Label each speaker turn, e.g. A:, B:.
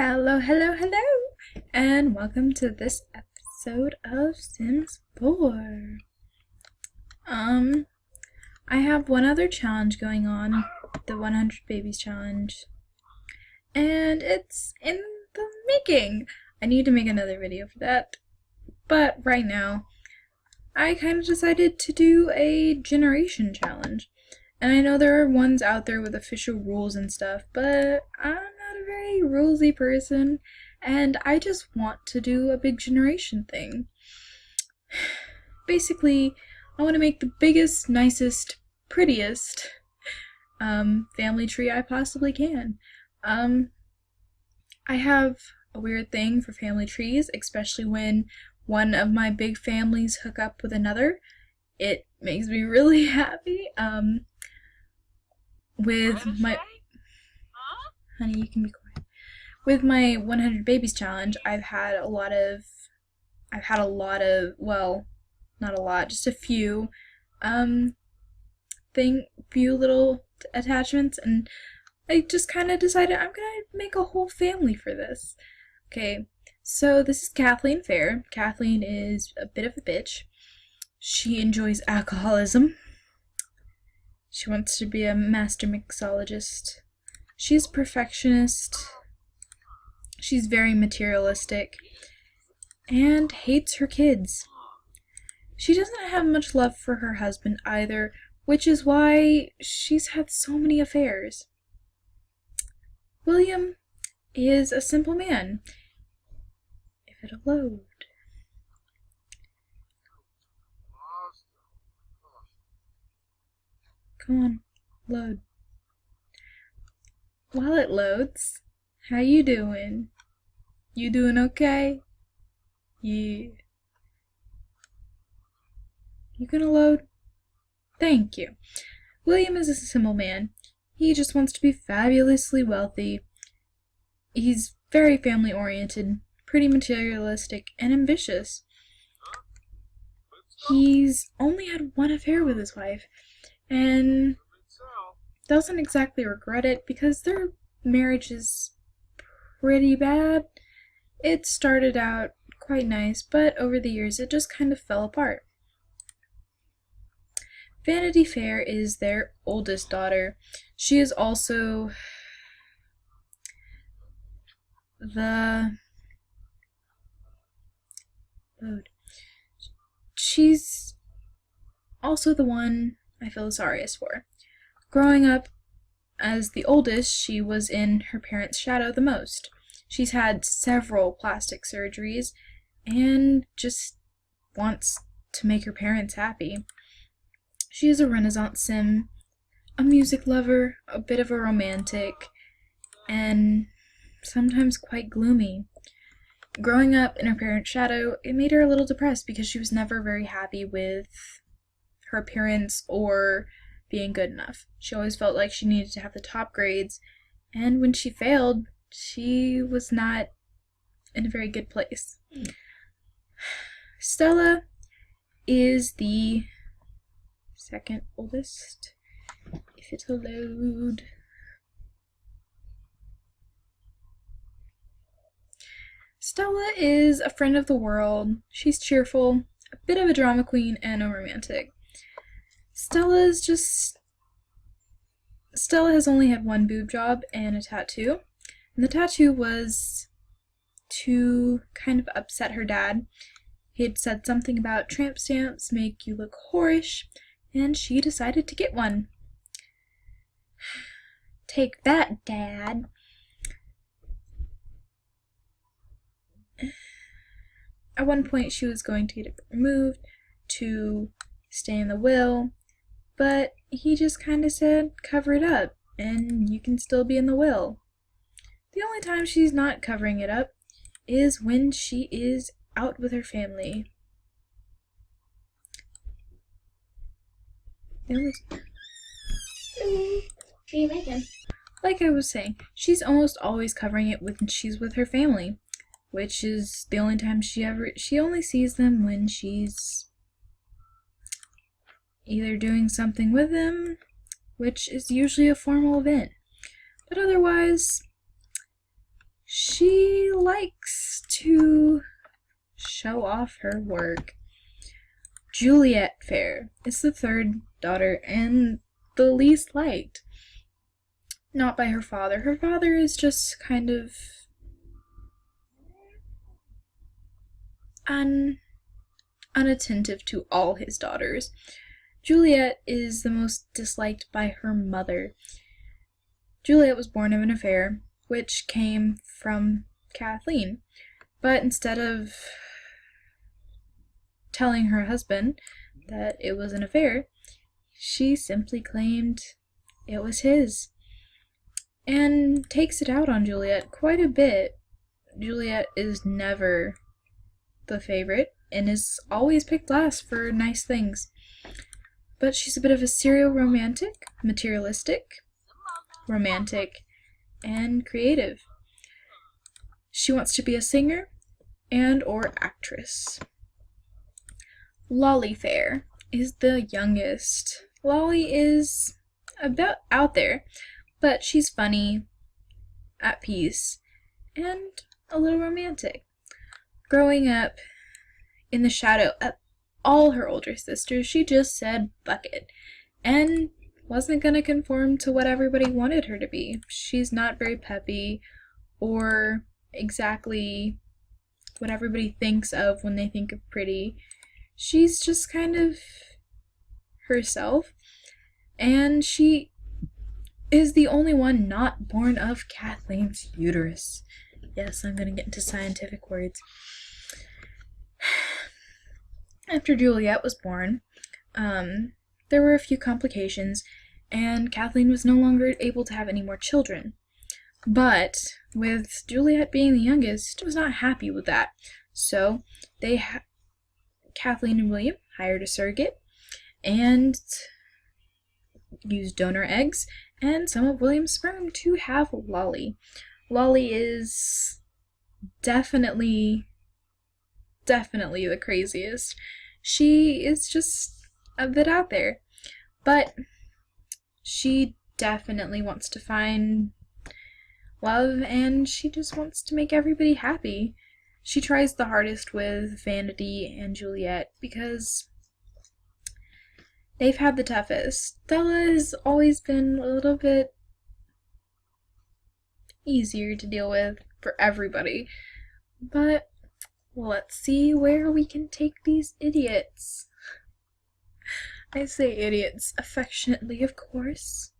A: Hello, hello, hello, and welcome to this episode of Sims 4. I have one other challenge going on, the 100 Babies Challenge, and it's in the making. I need to make another video for that, but right now, I kind of decided to do a generation challenge. And I know there are ones out there with official rules and stuff, but I'm not a very rulesy person, and I just want to do a big generation thing. Basically, I want to make the biggest, nicest, prettiest family tree I possibly can. I have a weird thing for family trees, especially when one of my big families hook up with another. It makes me really happy. With my honey, you can be quiet. With my 100 Babies challenge, I've had a lot of, well, not a lot, just a few, few little attachments, and I just kind of decided I'm gonna make a whole family for this. Okay, so this is Kathleen Fair. Kathleen is a bit of a bitch. She enjoys alcoholism. She wants to be a master mixologist. She's a perfectionist. She's very materialistic. And hates her kids. She doesn't have much love for her husband either, which is why she's had so many affairs. William is a simple man. If it'll load. Come on, load. While it loads, how you doing? You doing okay? Yeah. You gonna load? Thank you. William is a simple man. He just wants to be fabulously wealthy. He's very family-oriented, pretty materialistic, and ambitious. He's only had one affair with his wife, and doesn't exactly regret it because their marriage is pretty bad. It started out quite nice, but over the years it just kind of fell apart. Vanity Fair is their oldest daughter. She is also she's also the one I feel the sorriest for. Growing up as the oldest, she was in her parents' shadow the most. She's had several plastic surgeries and just wants to make her parents happy. She is a Renaissance sim, a music lover, a bit of a romantic, and sometimes quite gloomy. Growing up in her parents' shadow, it made her a little depressed because she was never very happy with her appearance or being good enough. She always felt like she needed to have the top grades, and when she failed, she was not in a very good place. Stella is the second oldest, if it'll load. Stella is a friend of the world. She's cheerful, a bit of a drama queen, and a romantic. Stella has only had one boob job and a tattoo. And the tattoo was to kind of upset her dad. He had said something about tramp stamps make you look whorish, and she decided to get one. Take that, Dad. At one point she was going to get it removed to stay in the will, but he just kind of said, cover it up, and you can still be in the will. The only time she's not covering it up is when she is out with her family.
B: What are you making?
A: Like I was saying, she's almost always covering it when she's with her family, which is the only time she only sees them when she's either doing something with them, which is usually a formal event. But otherwise, she likes to show off her work. Juliet Fair is the third daughter and the least liked. Not by her father. Her father is just kind of unattentive to all his daughters. Juliet is the most disliked by her mother. Juliet was born of an affair, which came from Kathleen, but instead of telling her husband that it was an affair, she simply claimed it was his, and takes it out on Juliet quite a bit. Juliet is never the favorite and is always picked last for nice things. But she's a bit of a serial romantic, materialistic, romantic, and creative. She wants to be a singer and or actress. Lolly Fair is the youngest. Lolly is a bit out there, but she's funny, at peace, and a little romantic. Growing up in the shadow of all her older sisters, she just said bucket and wasn't gonna conform to what everybody wanted her to be. She's not very peppy or exactly what everybody thinks of when they think of pretty. She's just kind of herself, and she is the only one not born of Kathleen's uterus. Yes, I'm gonna get into scientific words. After Juliet was born, there were a few complications, and Kathleen was no longer able to have any more children. But with Juliet being the youngest, was not happy with that. So Kathleen and William hired a surrogate and used donor eggs and some of William's sperm to have Lolly. Lolly is definitely the craziest. She is just a bit out there, but she definitely wants to find love, and she just wants to make everybody happy. She tries the hardest with Vanity and Juliet because they've had the toughest. Stella has always been a little bit easier to deal with for everybody, but let's see where we can take these idiots. I say idiots affectionately, of course.